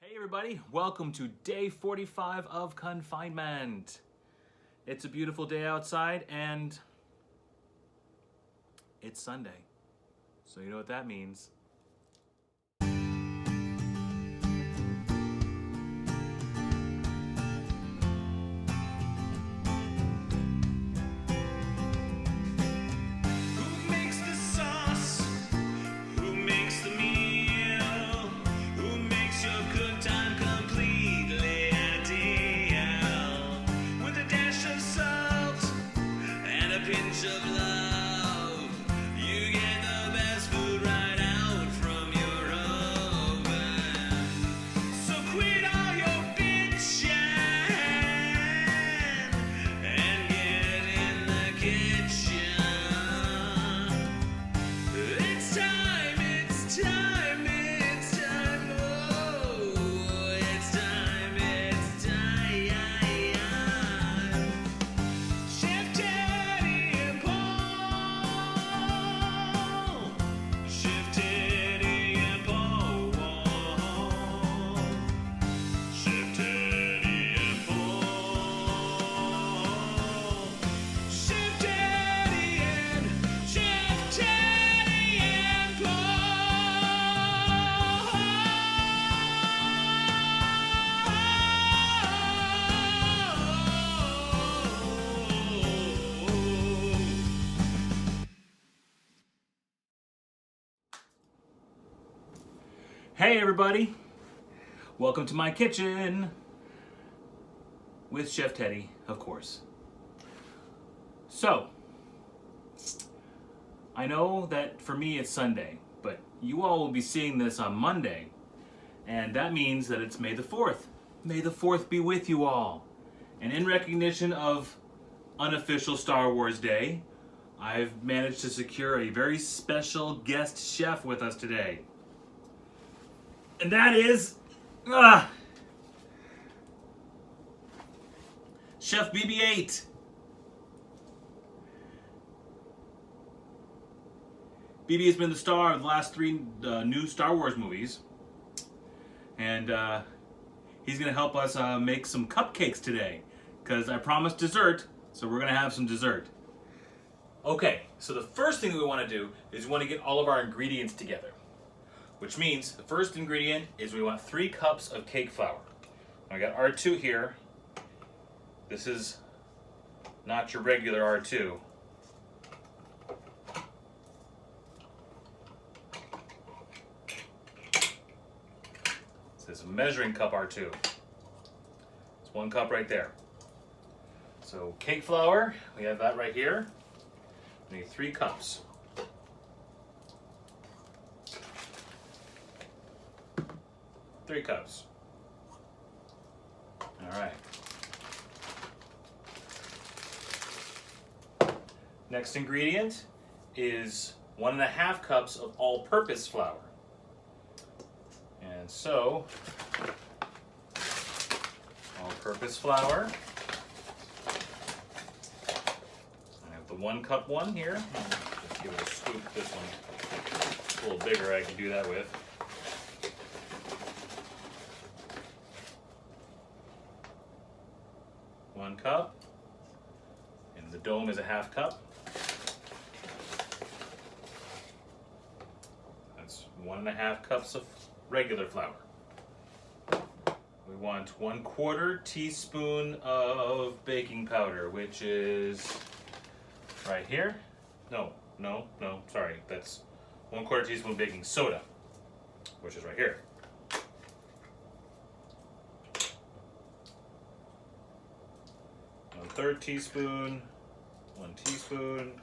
Hey everybody, welcome to day 45 of Confinement. It's a beautiful day outside and it's Sunday. So you know what that means. Hey everybody, welcome to my kitchen with Chef Teddy, of course. So, I know that for me it's Sunday, but you all will be seeing this on Monday, and that means that it's May the 4th. May the 4th be with you all. And in recognition of unofficial Star Wars Day, I've managed to secure a very special guest chef with us today. And that is Chef BB-8. BB has been the star of the last three new Star Wars movies. And he's going to help us make some cupcakes today. Because I promised dessert, so we're going to have some dessert. Okay, so the first thing we want to do is we want to get all of our ingredients together. Which means the first ingredient is we want 3 cups of cake flour. I got R2 here. This is not your regular R2. This is a measuring cup R2. It's 1 cup right there. So cake flour, we have that right here. We need 3 cups. 3 cups. All right. Next ingredient is 1.5 cups of all-purpose flour. And so, all-purpose flour. I have the 1 cup one here. Just give it a scoop. This one's a little bigger. I can do that with. One cup, and the dome is a 1/2 cup. That's 1.5 cups of regular flour. We want 1/4 teaspoon of baking powder, which is right here. No, sorry, that's 1/4 teaspoon baking soda, which is right here. 1/3 teaspoon, 1 teaspoon,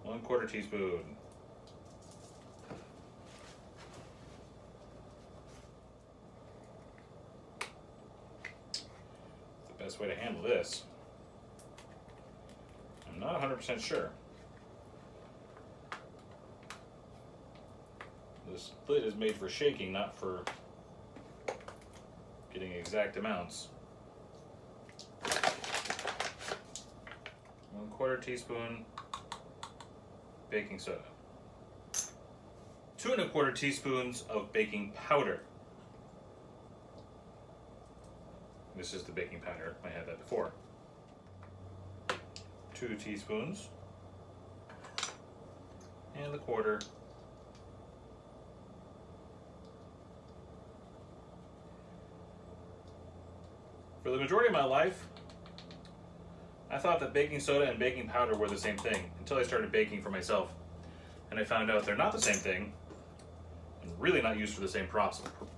1/4 teaspoon. That's the best way to handle this. I'm not 100% sure. This lid is made for shaking, not for getting exact amounts. 1/4 teaspoon baking soda. 2 1/4 teaspoons of baking powder. this is the baking powder. I had that before. 2 teaspoons. And the quarter. For the majority of my life, I thought that baking soda and baking powder were the same thing until I started baking for myself. And I found out they're not the same thing and really not used for the same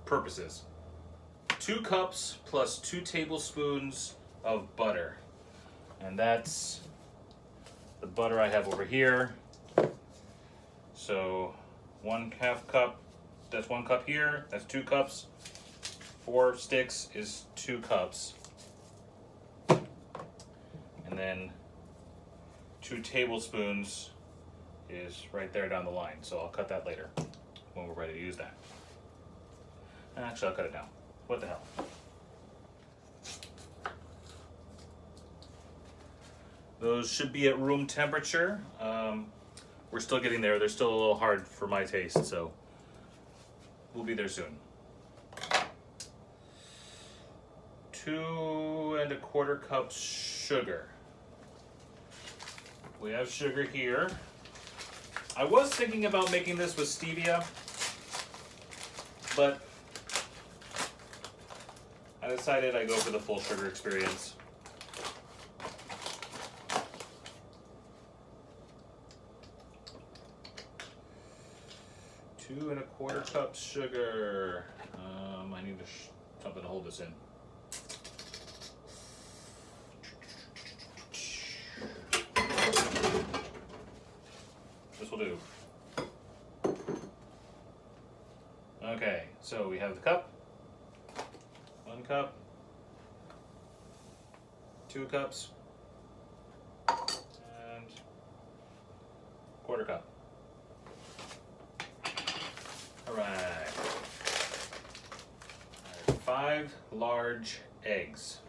purposes. 2 cups plus 2 tablespoons of butter. And that's the butter I have over here. So 1/2 cup, that's 1 cup here, that's 2 cups. 4 sticks is 2 cups. And then 2 tablespoons is right there down the line. So I'll cut that later when we're ready to use that. Actually, I'll cut it down. What the hell? Those should be at room temperature. We're still getting there. They're still a little hard for my taste, so we'll be there soon. 2 1/4 cups sugar. We have sugar here. I was thinking about making this with stevia, but I decided I'd go for the full sugar experience. 2 1/4 cups sugar. I need something to hold this in. This will do. Okay, so we have the cup. 1 cup. 2 cups. And 1/4 cup. Alright. 5 large eggs.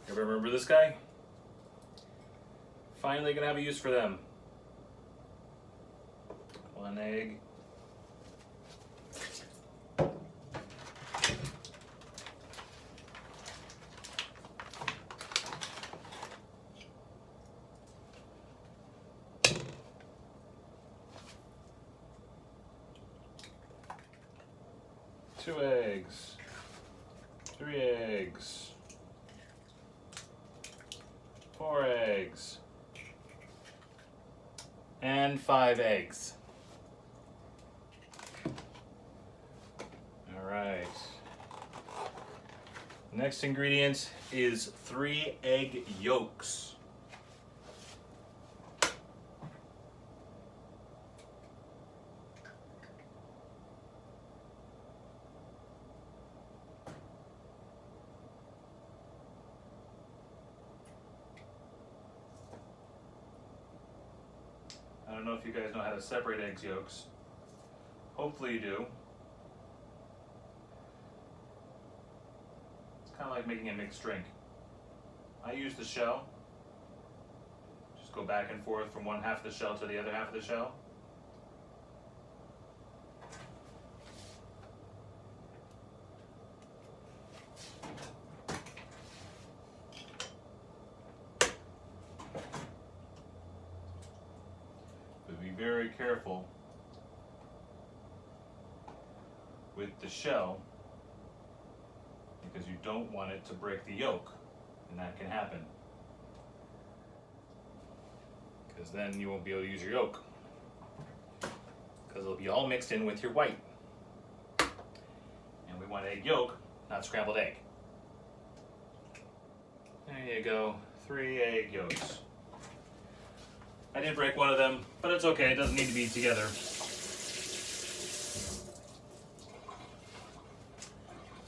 Ever remember this guy? Finally gonna have a use for them. 1 egg. Two eggs, 3 eggs, 4 eggs, and 5 eggs. All right. Next ingredient is 3 egg yolks. I don't know if you guys know how to separate eggs yolks. Hopefully you do. It's kind of like making a mixed drink. I use the shell. Just go back and forth from one half of the shell to the other half of the shell. Be very careful with the shell because you don't want it to break the yolk, and that can happen because then you won't be able to use your yolk because it'll be all mixed in with your white, and we want egg yolk, not scrambled egg. There you go, 3 egg yolks. I did break one of them, but it's okay, it doesn't need to be together.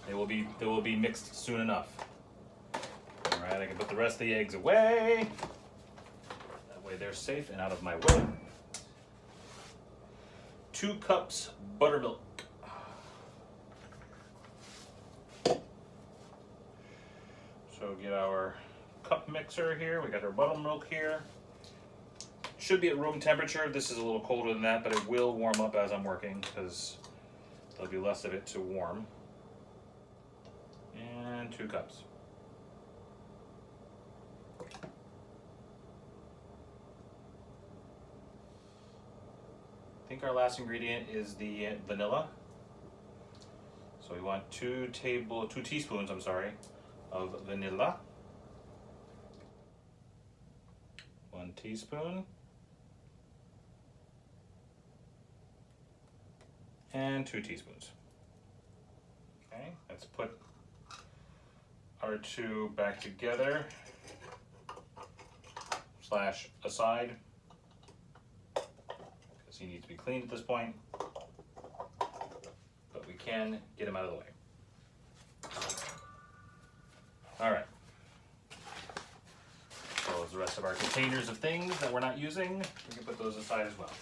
They will be mixed soon enough. Alright, I can put the rest of the eggs away. That way they're safe and out of my way. 2 cups buttermilk. So get our cup mixer here, we got our buttermilk here. Should be at room temperature. This is a little colder than that, but it will warm up as I'm working because there'll be less of it to warm. And 2 cups. I think our last ingredient is the vanilla. So we want 2 teaspoons, I'm sorry, of vanilla. 1 teaspoon. And 2 teaspoons. Okay, let's put our 2 back together / aside, because he needs to be cleaned at this point, but we can get him out of the way. All right. So as the rest of our containers of things that we're not using, we can put those aside as well.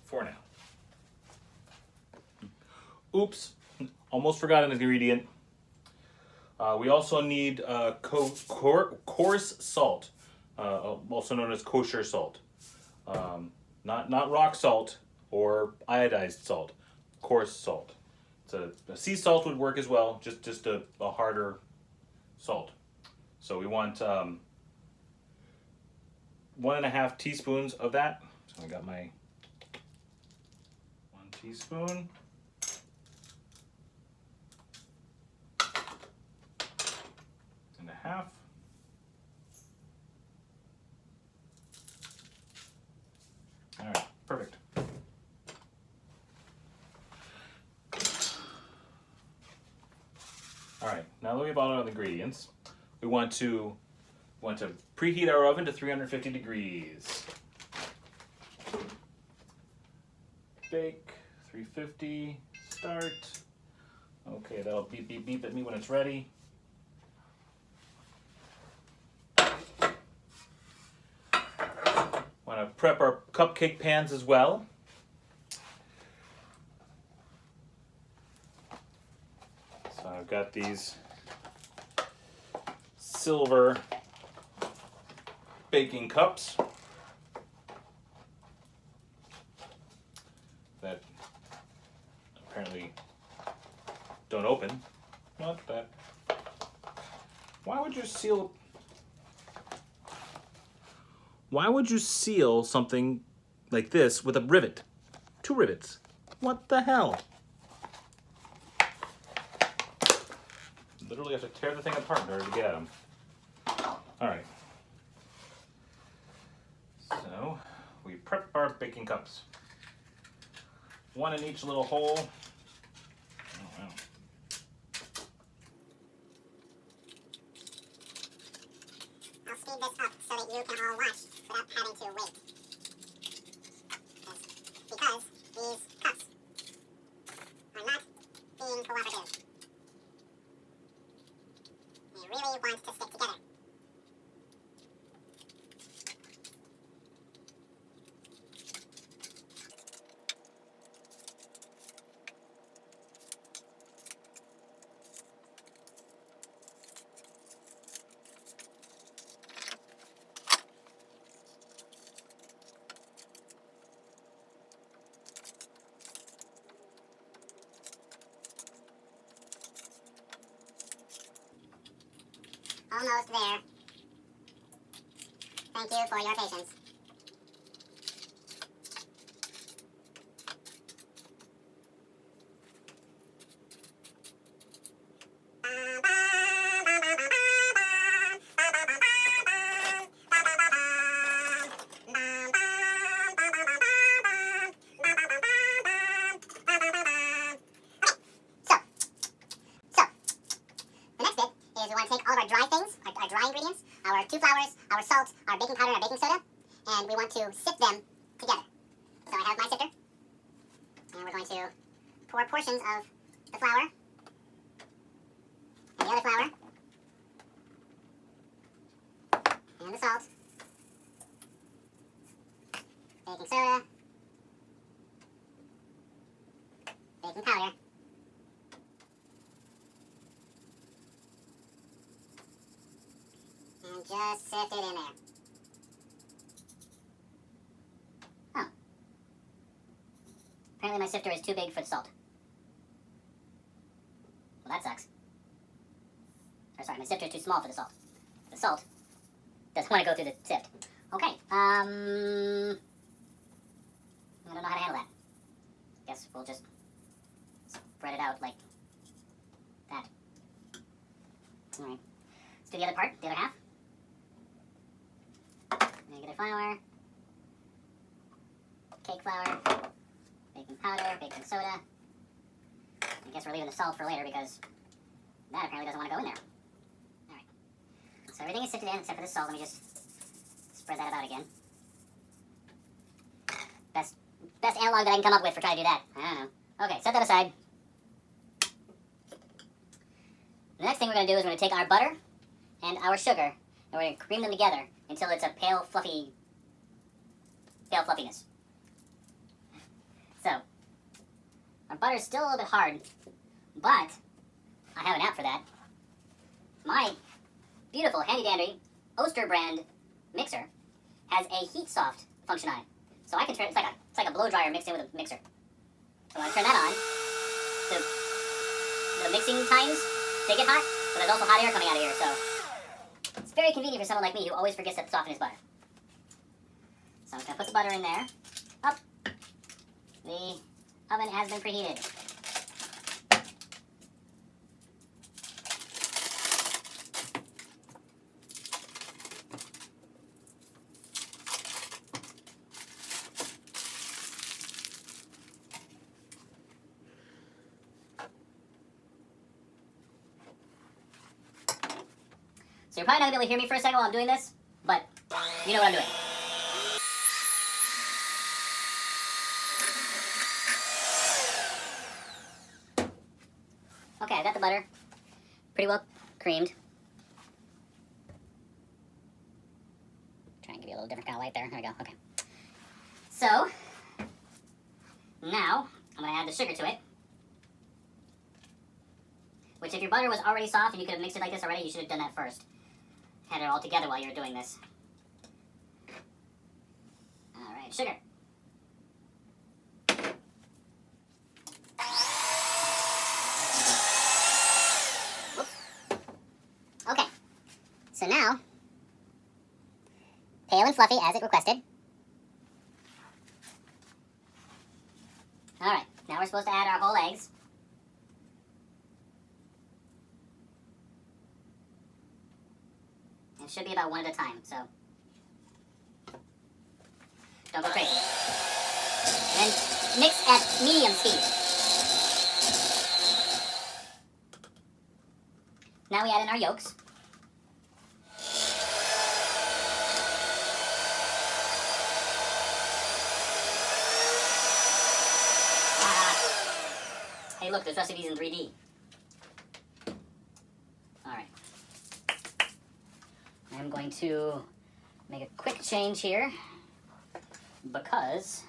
For now. Oops, almost forgot an ingredient. We also need coarse salt, also known as kosher salt. Not rock salt or iodized salt, coarse salt. A sea salt would work as well, just a harder salt. So we want 1.5 teaspoons of that. So I got my 1 teaspoon. And a half. All right, perfect. All right, now that we've all our ingredients, we want to preheat our oven to 350 degrees. Bake, 350, start. Okay, that'll beep, beep, beep at me when it's ready. Want to prep our cupcake pans as well. So I've got these silver baking cups that apparently don't open. Not that. Why would you seal? Why would you seal something like this with a rivet? 2 rivets. What the hell? Literally have to tear the thing apart in order to get at them. All right. So we prep our baking cups. 1 in each little hole. Oh, wow. I'll speed this up so that you can all watch without having to wait. Because these cups are not being cooperative. They really want to stick together. Almost there. Thank you for your patience. Dry ingredients, our 2 flours, our salt, our baking powder, and our baking soda, and we want to sift them together. So I have my sifter, and we're going to pour portions of the flour and the other flour and the salt, baking soda, baking powder, and just sift it in there. sifter is too big for the salt. Well, that sucks. Or sorry, my sifter is too small for the salt. The salt doesn't want to go through the sift. Okay, I don't know how to handle that. Guess we'll just spread it out like that. Alright, let's do the other part, the other half. Regular flour, cake flour, baking powder, baking soda. I guess we're leaving the salt for later because that apparently doesn't want to go in there. Alright, so everything is sifted in except for the salt. Let me just spread that about again. Best analog that I can come up with for trying to do that. I don't know. Okay, set that aside. The next thing we're going to do is we're going to take our butter and our sugar, and we're going to cream them together until it's a pale fluffiness. So, our butter's still a little bit hard, but I have an app for that. My beautiful, handy-dandy Oster brand mixer has a heat soft function on it. So I can turn it's like a blow dryer mixed in with a mixer. So when I turn that on, the mixing times they get hot, but there's also hot air coming out of here, so it's very convenient for someone like me who always forgets to soften his butter. So I'm just gonna put the butter in there. Up. The oven has been preheated. So you're probably not going to be able to hear me for a second while I'm doing this, but you know what I'm doing. Okay, I got the butter pretty well creamed. Try and give you a little different kind of light there. There we go, okay. So, now I'm going to add the sugar to it. Which if your butter was already soft and you could have mixed it like this already, you should have done that first. Had it all together while you were doing this. Alright, sugar. Whoops. Okay. So now, pale and fluffy as it requested. Alright, now we're supposed to add our whole eggs. It should be about one at a time, so don't go crazy. And then mix at medium speed. Now we add in our yolks. Hey look, there's recipes in 3D. Alright. I'm going to make a quick change here because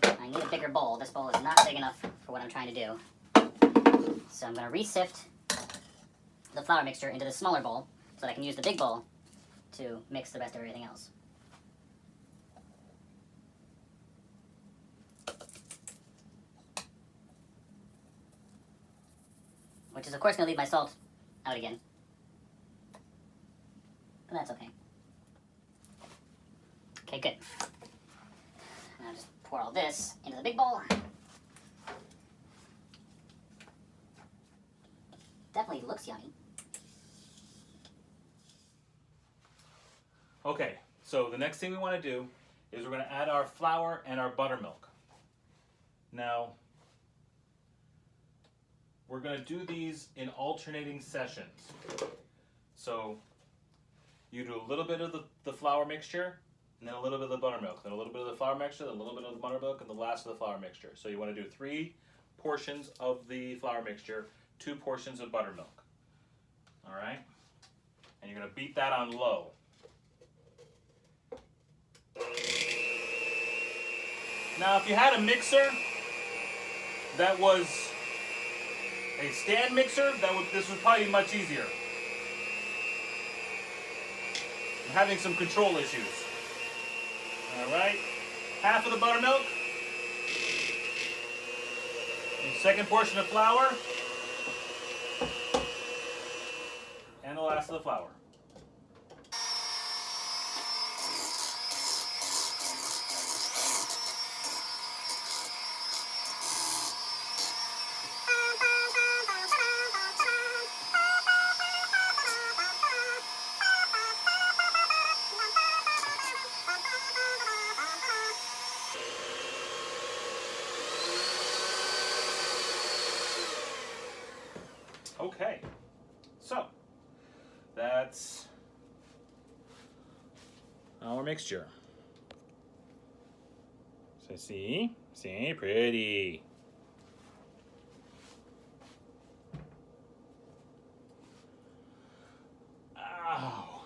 I need a bigger bowl. This bowl is not big enough for what I'm trying to do. So I'm going to re-sift the flour mixture into the smaller bowl so that I can use the big bowl to mix the rest of everything else. Which is of course going to leave my salt out again. But that's okay. Okay, good. Now just pour all this into the big bowl. Definitely looks yummy. Okay, so the next thing we want to do is we're going to add our flour and our buttermilk. Now, we're going to do these in alternating sessions. So, you do a little bit of the flour mixture, and then a little bit of the buttermilk, then a little bit of the flour mixture, then a little bit of the buttermilk, and the last of the flour mixture. So you want to do 3 portions of the flour mixture, 2 portions of buttermilk. All right? And you're going to beat that on low. Now, if you had a mixer that was a stand mixer, this would probably be much easier. I'm having some control issues. All right, half of the buttermilk, Second portion of flour. And the last of the flour. Okay, so that's our mixture. So see, pretty. Ow,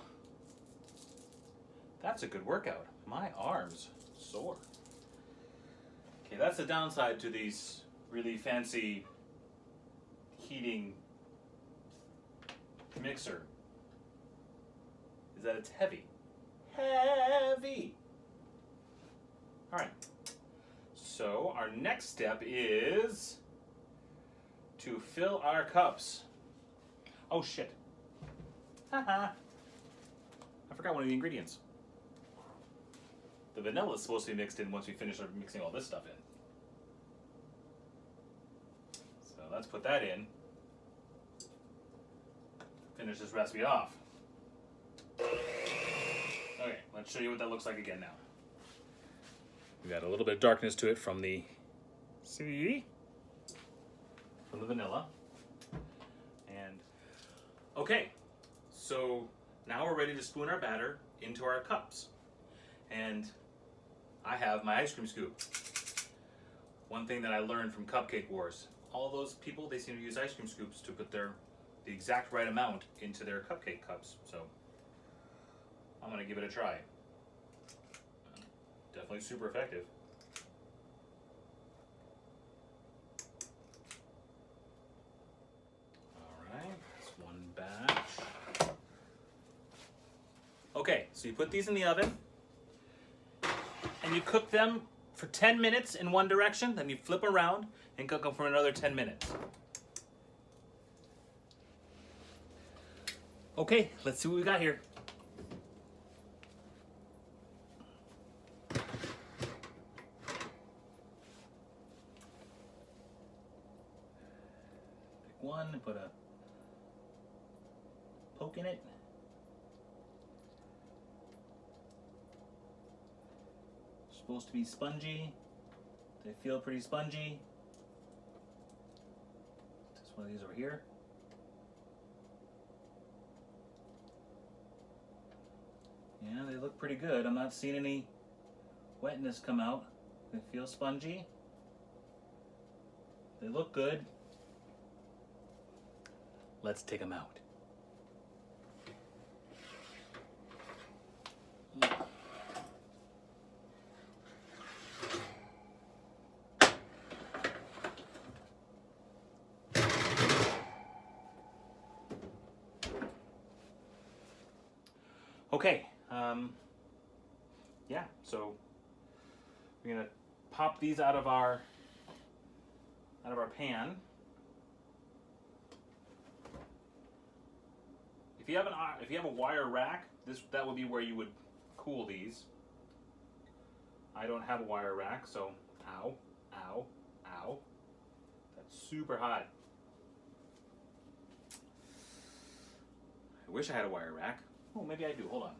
that's a good workout. My arms sore. Okay, that's the downside to these really fancy heating mixer, is that it's heavy. Heavy! Alright, so our next step is to fill our cups. Oh shit. Haha. I forgot one of the ingredients. The vanilla is supposed to be mixed in once we finish mixing all this stuff in. So let's put that in. Finish this recipe off. Okay, let's show you what that looks like again now. We got a little bit of darkness to it from the, from the vanilla. And, okay, so now we're ready to spoon our batter into our cups. And I have my ice cream scoop. One thing that I learned from Cupcake Wars, all those people, they seem to use ice cream scoops to put the exact right amount into their cupcake cups. So I'm gonna give it a try. Definitely super effective. Alright, that's one batch. Okay, so you put these in the oven and you cook them for 10 minutes in one direction, then you flip around and cook them for another 10 minutes. Okay, let's see what we got here. Pick one and put a poke in it. It's supposed to be spongy. They feel pretty spongy. Just one of these over here. Yeah, they look pretty good. I'm not seeing any wetness come out. They feel spongy. They look good. Let's take them out. Okay. Yeah, so we're gonna pop these out of our pan. If you have a wire rack, that would be where you would cool these. I don't have a wire rack, so ow, ow, ow. That's super hot. I wish I had a wire rack. Oh, maybe I do. Hold on.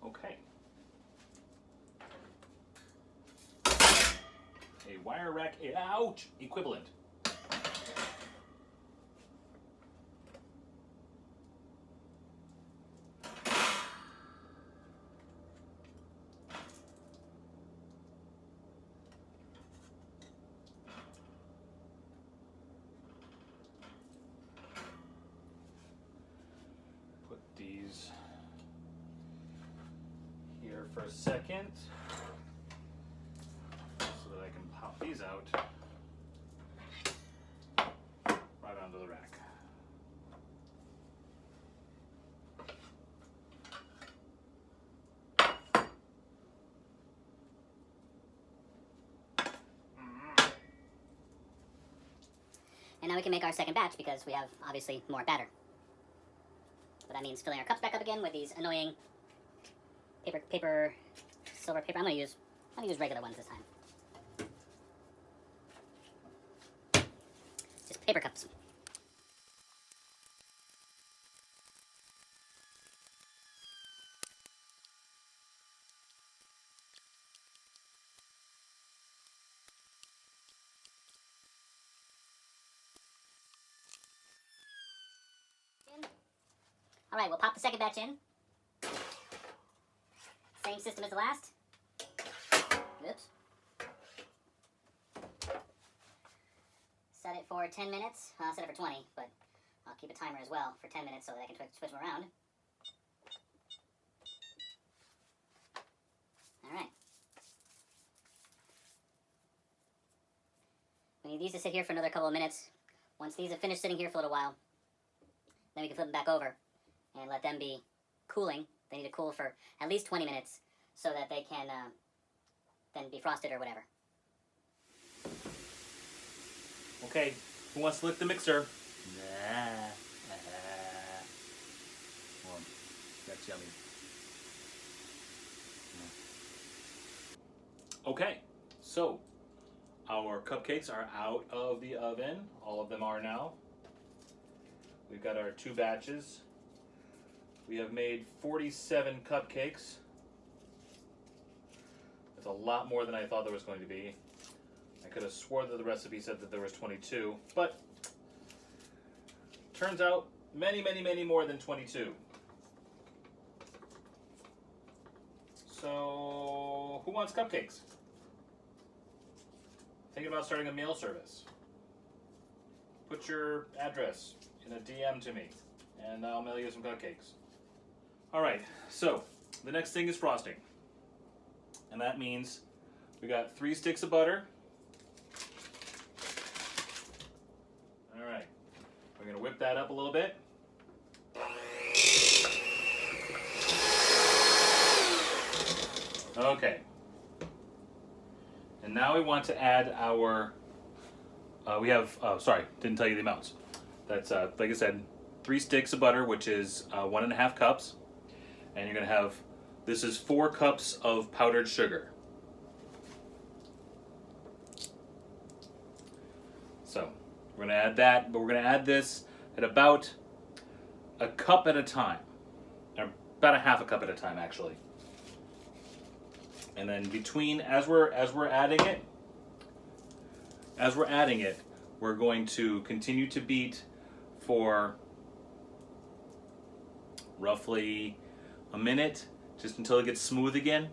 Okay. A wire rack, ouch, equivalent. these here for a second so that I can pop these out right onto the rack. And now we can make our second batch because we have obviously more batter. But that means filling our cups back up again with these annoying silver paper. I'm gonna use regular ones this time. Just paper cups. All right, we'll pop the second batch in. Same system as the last. Oops. Set it for 10 minutes. I'll set it for 20, but I'll keep a timer as well for 10 minutes so that I can switch them around. All right. We need these to sit here for another couple of minutes. Once these have finished sitting here for a little while, then we can flip them back over and let them be cooling. They need to cool for at least 20 minutes so that they can then be frosted or whatever. Okay, who wants to lick the mixer? Well, that's yummy. Okay, so our cupcakes are out of the oven. All of them are now. We've got our 2 batches. We have made 47 cupcakes. That's a lot more than I thought there was going to be. I could have swore that the recipe said that there was 22, but turns out many, many, many more than 22. So, who wants cupcakes? Thinking about starting a mail service. Put your address in a DM to me, and I'll mail you some cupcakes. All right, so the next thing is frosting. And that means we got 3 sticks of butter. All right, we're gonna whip that up a little bit. Okay. And now we want to add our, sorry, didn't tell you the amounts. That's, like I said, 3 sticks of butter, which is 1.5 cups. And you're gonna have, this is 4 cups of powdered sugar. So, we're gonna add that, but we're gonna add this at about a cup at a time. Or about a half a cup at a time, actually. And then between, as we're adding it, we're going to continue to beat for roughly a minute, just until it gets smooth again,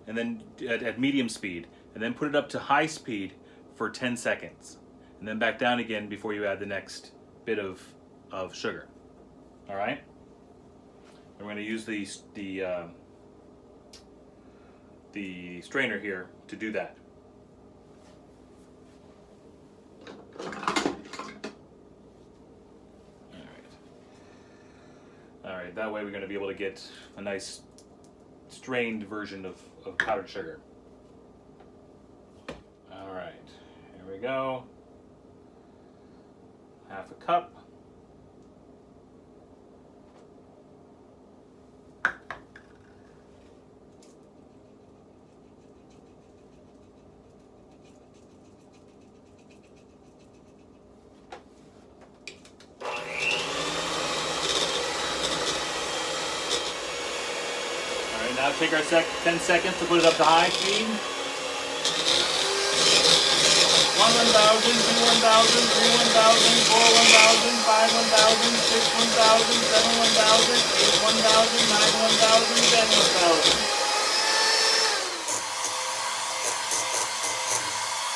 and then at medium speed, and then put it up to high speed for 10 seconds, and then back down again before you add the next bit of sugar. All right? And we're going to use the strainer here to do that. All right, that way we're going to be able to get a nice strained version of powdered sugar. All right, here we go. Half a cup. Now take our 10 seconds to put it up to high speed. 1 1,000, 2 1,000, 3 1,000, 4 1,000, 5 1,000, 6 1,000, 7 1,000, 8 1,000, 9 1,000, 10 1,000.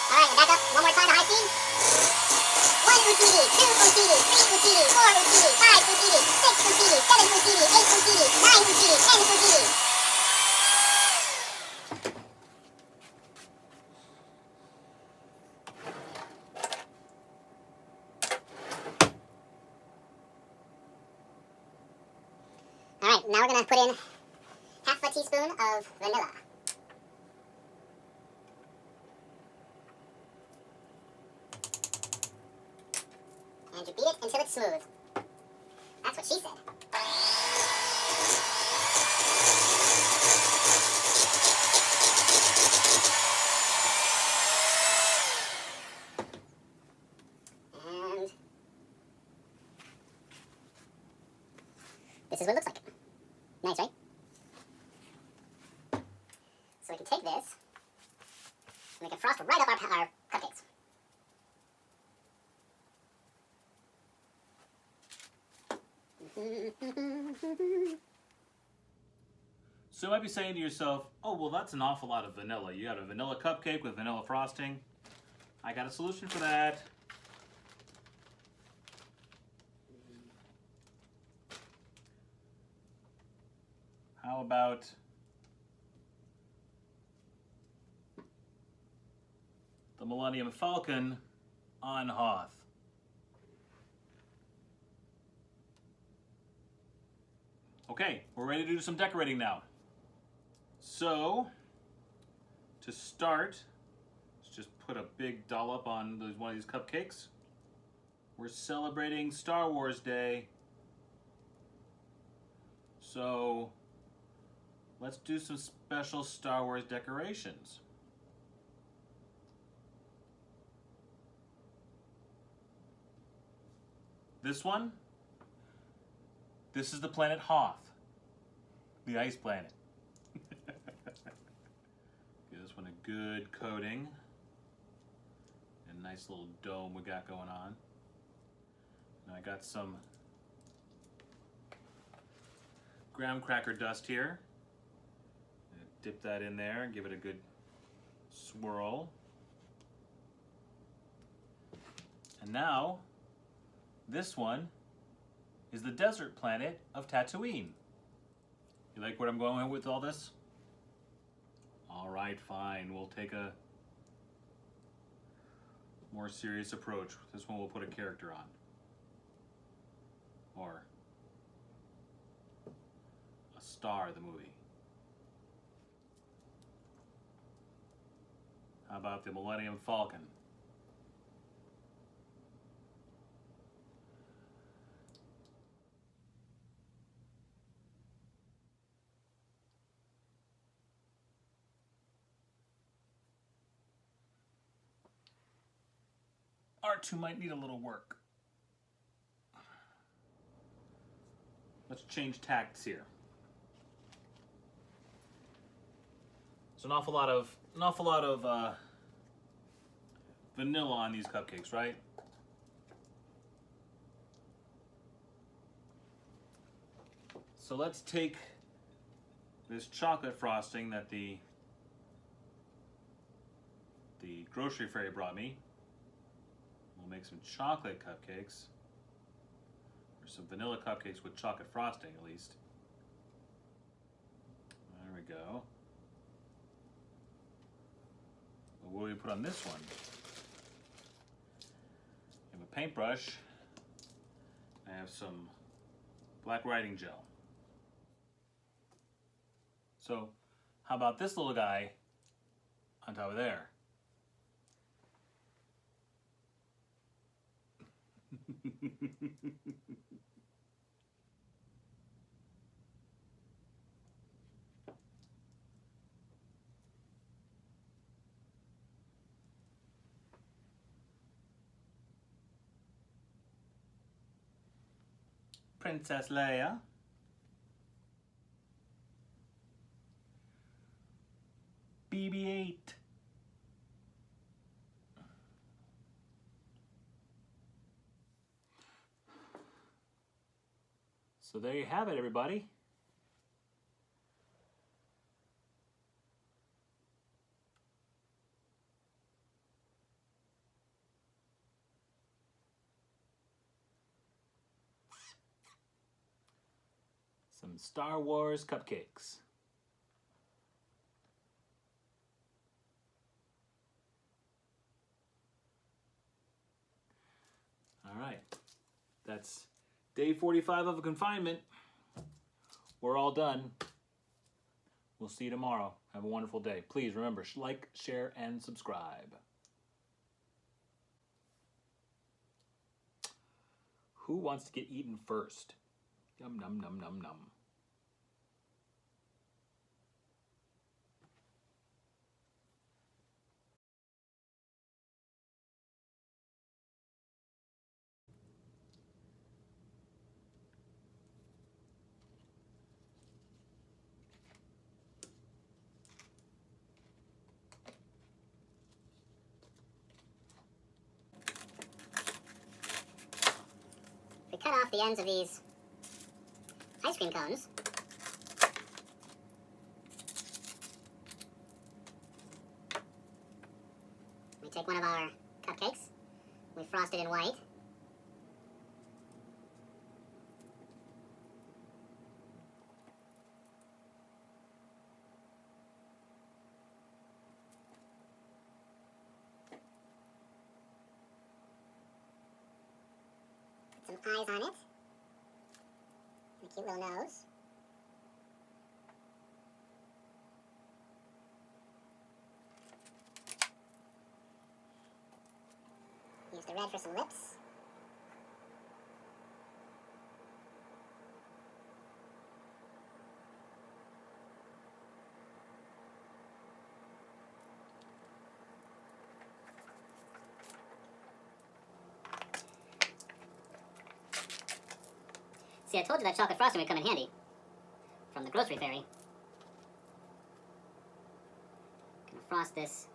Alright, back up one more time to high speed. 1 utini, 2 utini, 3 utini, 4 utini, 5 utini, 6 utini, 7 utini, 8 utini, Now we're going to put in half a teaspoon of vanilla. And you beat it until it's smooth. That's what she said. And this is what it looks like. Nice, right? So we can take this and we can frost right up our cupcakes. So you might be saying to yourself, oh, well, that's an awful lot of vanilla. You got a vanilla cupcake with vanilla frosting. I got a solution for that. How about the Millennium Falcon on Hoth? Okay, we're ready to do some decorating now. So, to start, let's just put a big dollop on one of these cupcakes. We're celebrating Star Wars Day. So, let's do some special Star Wars decorations. This one, this is the planet Hoth, the ice planet. Give this one a good coating. A nice little dome we got going on. And I got some graham cracker dust here. Dip that in there and give it a good swirl. And now, this one is the desert planet of Tatooine. You like where I'm going with all this? All right, fine. We'll take a more serious approach. This one we'll put a character on. Or a star of the movie. How about the Millennium Falcon? R2 might need a little work. Let's change tacts here. There's an awful lot of vanilla on these cupcakes, right? So let's take this chocolate frosting that the grocery fairy brought me. We'll make some chocolate cupcakes, or some vanilla cupcakes with chocolate frosting at least. There we go. What do we put on this one? I have a paintbrush. I have some black writing gel. So, how about this little guy on top of there? Princess Leia. BB-8. So there you have it, everybody. Some Star Wars cupcakes. All right, that's day 45 of a confinement. we're all done. We'll see you tomorrow. Have a wonderful day. Please remember, like, share, and subscribe. Who wants to get eaten first? Yum, num, num, num, num. We cut off the ends of these ice cream cones. We take one of our cupcakes. We frost it in white. Put some eyes on it. And a cute little nose. Use the red for some lips. See, I told you that chocolate frosting would come in handy. From the grocery fairy. Gonna frost this.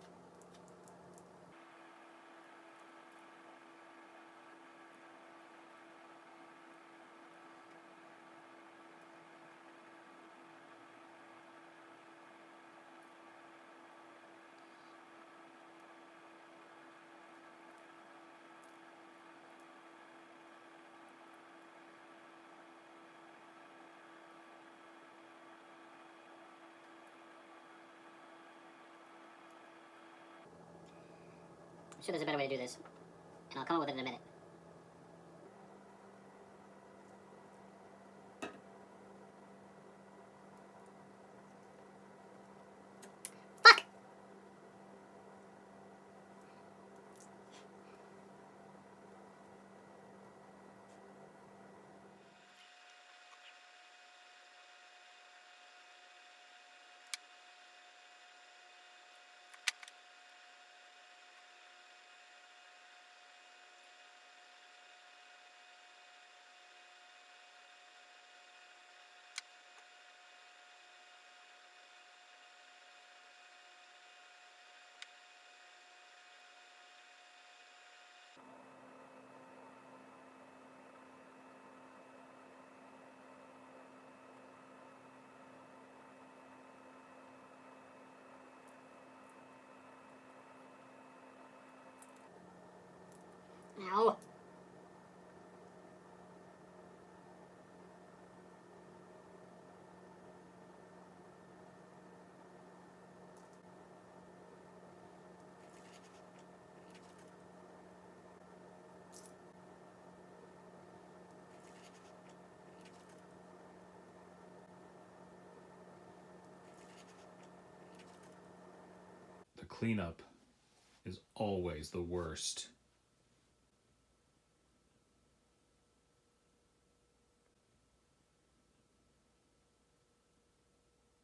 I'm sure there's a better way to do this, and I'll come up with it in a minute. Fuck! Ow. The cleanup is always the worst.